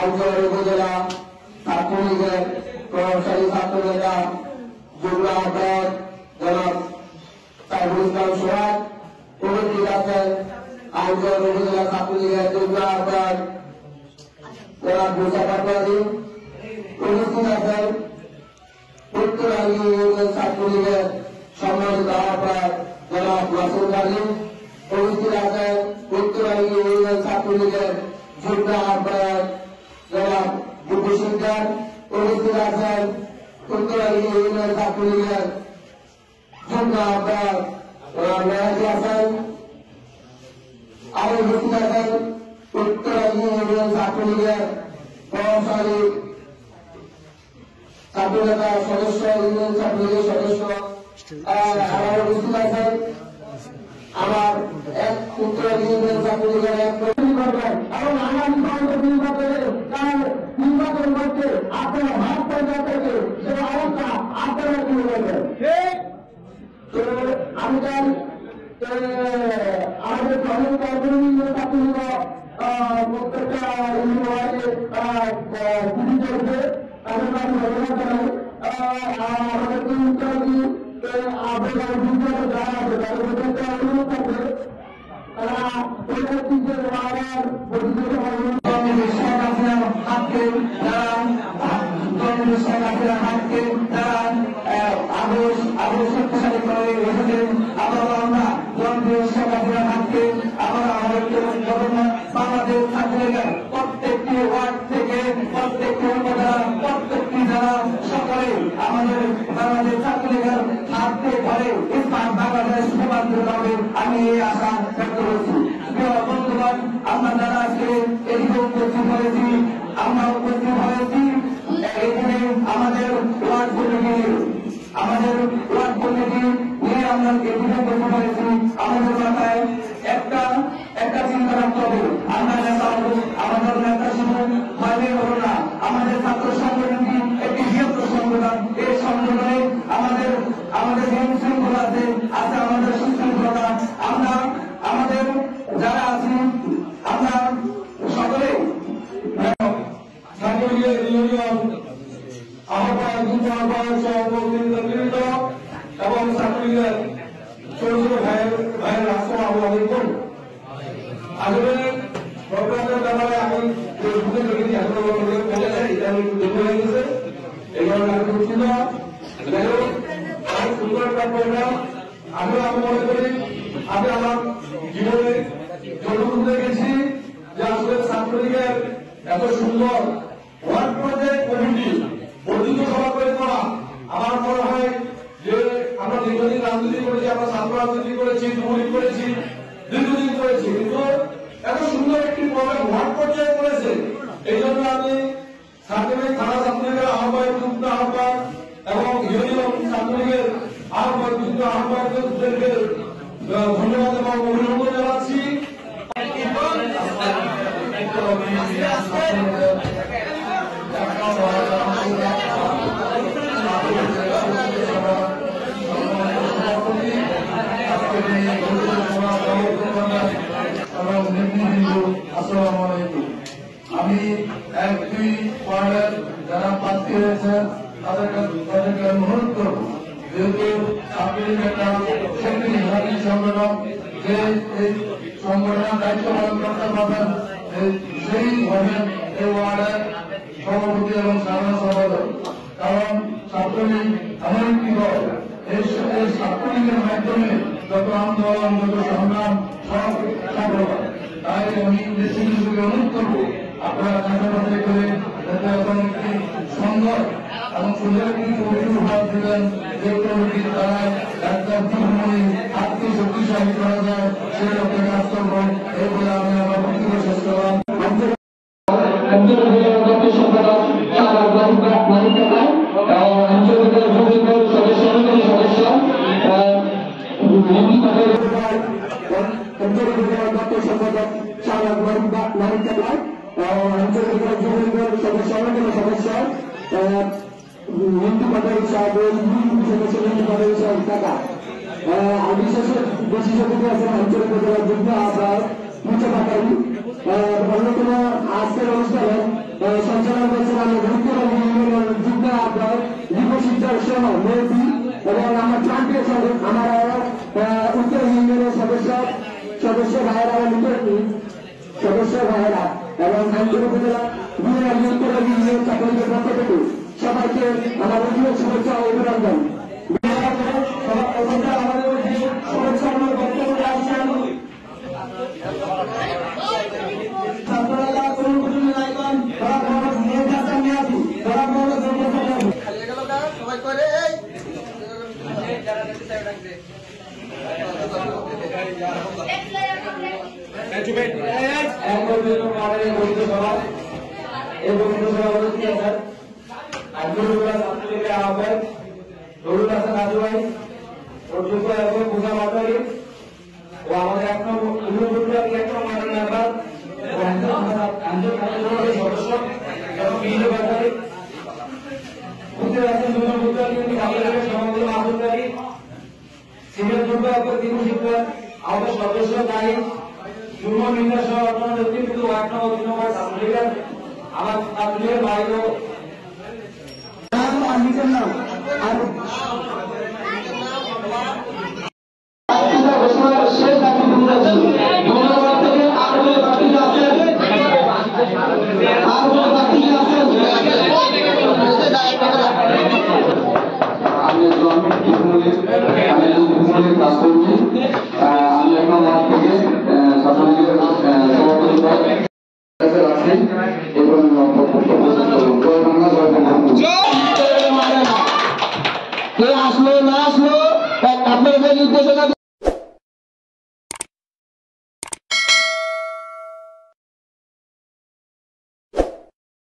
Outdoor উপজেলা ছাত্রলীগের প্রভাবশালী ছাত্র নেতা যুগ্ম আহ্বায়ক জনাব সাইফুল ইসলাম সোহাগ, উপস্থিত আছেন আউটডোর উপজেলা ছাত্রলীগের যুগ্ম আহ্বায়ক জনাব মুসা পাটোয়ারি, উপস্থিত আছেন উত্তরাঙ্গী ইউনিয়ন ছাত্রলীগের সম্মানিত আহ্বায়ক জনাব মাসুদ আলী, উপস্থিত আছেন উত্তরাঙ্গী ইউনিয়ন ছাত্রলীগের যুগ্ম আহ্বায়ক জনাব বুদ্ধি সিকদার, উপস্থিত আছেন উত্তরাঙ্গী ইউনিয়ন ছাত্রলীগের যুগ্ম আহ্বায়ক জনাব মেহেদী হাসান, আরো উপস্থিত আছেন উত্তরাঙ্গী ইউনিয়ন ছাত্রলীগের প্রভাবশালী ছাত্রনেতা সদস্য ইউনিয়ন ছাত্রলীগের সদস্য আমার উপস্থিত আছেন আমার এক উত্তরাঙ্গী ইউনিয়ন ছাত্রলীগের এক করবেন এবং আগামী নির্বাচন করতে আপনারা ভাগ পর্যায়ে থেকে সে অবস্থা আপনারা তুলে দেবেন। আমি চাই আমাদের প্রধান কর্মী ছাত্রলীগ প্রত্যেকটা ছুটি চলছে তাদের কাছে ঘটনা চাই আমাদের উত্তরাঙ্গী আপনার বিদ্যালয় যারা আছে তাদের প্রত্যেকটা অনুরোধ থাকবে তারা পরবর্তীতে আবার হাতকে আরো শক্তিশালী করে রেখেছেন। আবার আমরা হাতকে আবার বাংলাদেশ ছাত্রলীগের প্রত্যেকটি ওয়ার্ড থেকে প্রত্যেকটি উপজেলা প্রত্যেকটি জেলা সকলে আমাদের বাংলাদেশ ছাত্রলীগের হাতকে ধরে ইসলাম বাংলাদেশ রূপান্তরিত হবে, আমি এই আশা ব্যক্ত করছি। প্রিয় বন্ধুগণ, আমরা যারা আজকে এদিকে উপস্থিত হয়েছি, আমরা উপস্থিত হয়েছি এখানে আমাদের ওয়ার্ড কমিটি নিয়ে আমরা এদিকে উপস্থিত হয়েছি। আমাদের মাথায় একটা চিন্তা রাখতে হবে, আমরা নেতা হবো, আমাদের নেতা শুধু মানে হলো না, আমাদের ছাত্র সংগঠনটি একটি বৃহত্তর সংগঠন। এই সংগঠনে আমাদের নিয়ম শৃঙ্খলা আছে আমাদের সুশৃঙ্খলতা। আমরা আমাদের যারা আছি আমরা সকলে ছাত্রলীগের ইউনিয়ন আহ্বায়ক যুগ্ম আহ্বায়ক সহযোগিত এবং ছাত্রলীগের ছোট ছোট ভাইয়ের আসসালামু আলাইকুম। আসলে প্রোগ্রামের ব্যাপারে আমি ফেসবুকে দেখেছি এখনো বলে যাই আমি একটু দেখে হয়ে গেছে, এই কারণে আমি দুঃখিত। যাই হোক, অনেক সুন্দর একটা প্রোগ্রাম। আমি মনে করি আমি আমার জীবনে যতটুকু দেখেছি যে আসলে ছাত্রলীগের এত সুন্দর ওয়ার্ড পর্যায়ে কমিটি বর্ধিত সভা করে করা, আমার মনে হয় যে আমরা দীর্ঘদিন রাজনীতি করেছি, আমরা ছাত্র রাজনীতি করেছি, যুবলীগ করেছি, দীর্ঘদিন করেছি, কিন্তু এত সুন্দর একটি প্রোগ্রাম ওয়ার্ড পর্যায়ে করেছে। এই জন্য আমি ছাত্রলীগ থানা ছাত্রলীগের আহ্বায়ক যুক্ত আহ্বায়ক এবং ইউনিয়ন ছাত্রলীগের আহ্বায়ক যুক্ত আহ্বায়কদেরকে ধন্যবাদ এবং অভিনন্দন জানাচ্ছি। আমি এক দুই ওয়ার্ডের যারা প্রার্থী হয়েছেন তাদেরকে অনুরোধ করব, যেহেতু ছাত্রলীগ একটা শক্তিশালী সংগঠন, যে এই সংগঠনের দায়িত্ব পালন করতে পারবেন সেই হবেন এই ওয়ার্ডের সভাপতি এবং সাধারণ সম্পাদক। কারণ ছাত্রলীগ এমন একটি দল, এই ছাত্রলীগের মাধ্যমে যত আন্দোলন যত সংগ্রাম সব সফল হয়। তাই আমি দেশকে অনুরোধ করবো আপনারা কাছাকাছি করে এখন একটি সুন্দর এবং সুন্দর একটি কমিটি উপহার দিলেন, যে কমিটির দ্বারা একটা দীর্ঘময়ী হাতকে শক্তিশালী করা যায় সেই লক্ষ্যে কাজ করবো। এই বলে আমি আমার বক্তব্য শেষ করলাম। আজকের অনুষ্ঠানে সঞ্চালন করছেন আমাদের যুক্তরাজ্য ইউনিয়নের যুগ্ম আহ্বায়ক দীপশিক্ষার সহ মেয়েটি এবং আমার প্রান্তীয় আমার উত্তর ইউনিয়নের সদস্য ভাইয়েরা সদস্য ভাইয়েরা এবং আঞ্চলিক উপজেলা উত্তরাজ্য ইউনিয়ন চাকরির পক্ষ থেকে সবাইকে আমার অভিযোগ শুভেচ্ছা ও অভিনন্দন। আমাদের সদস্য দায়ী যুগ্ম নির্দেশ নেতৃত্ব আমার ছাত্রীদের বাইরেও কাজ করছি। আমি এখন মাঠ থেকে ছাত্রলীগের সভাপতি এবং কে আসলো না আসলো আপনাদের নির্দেশনা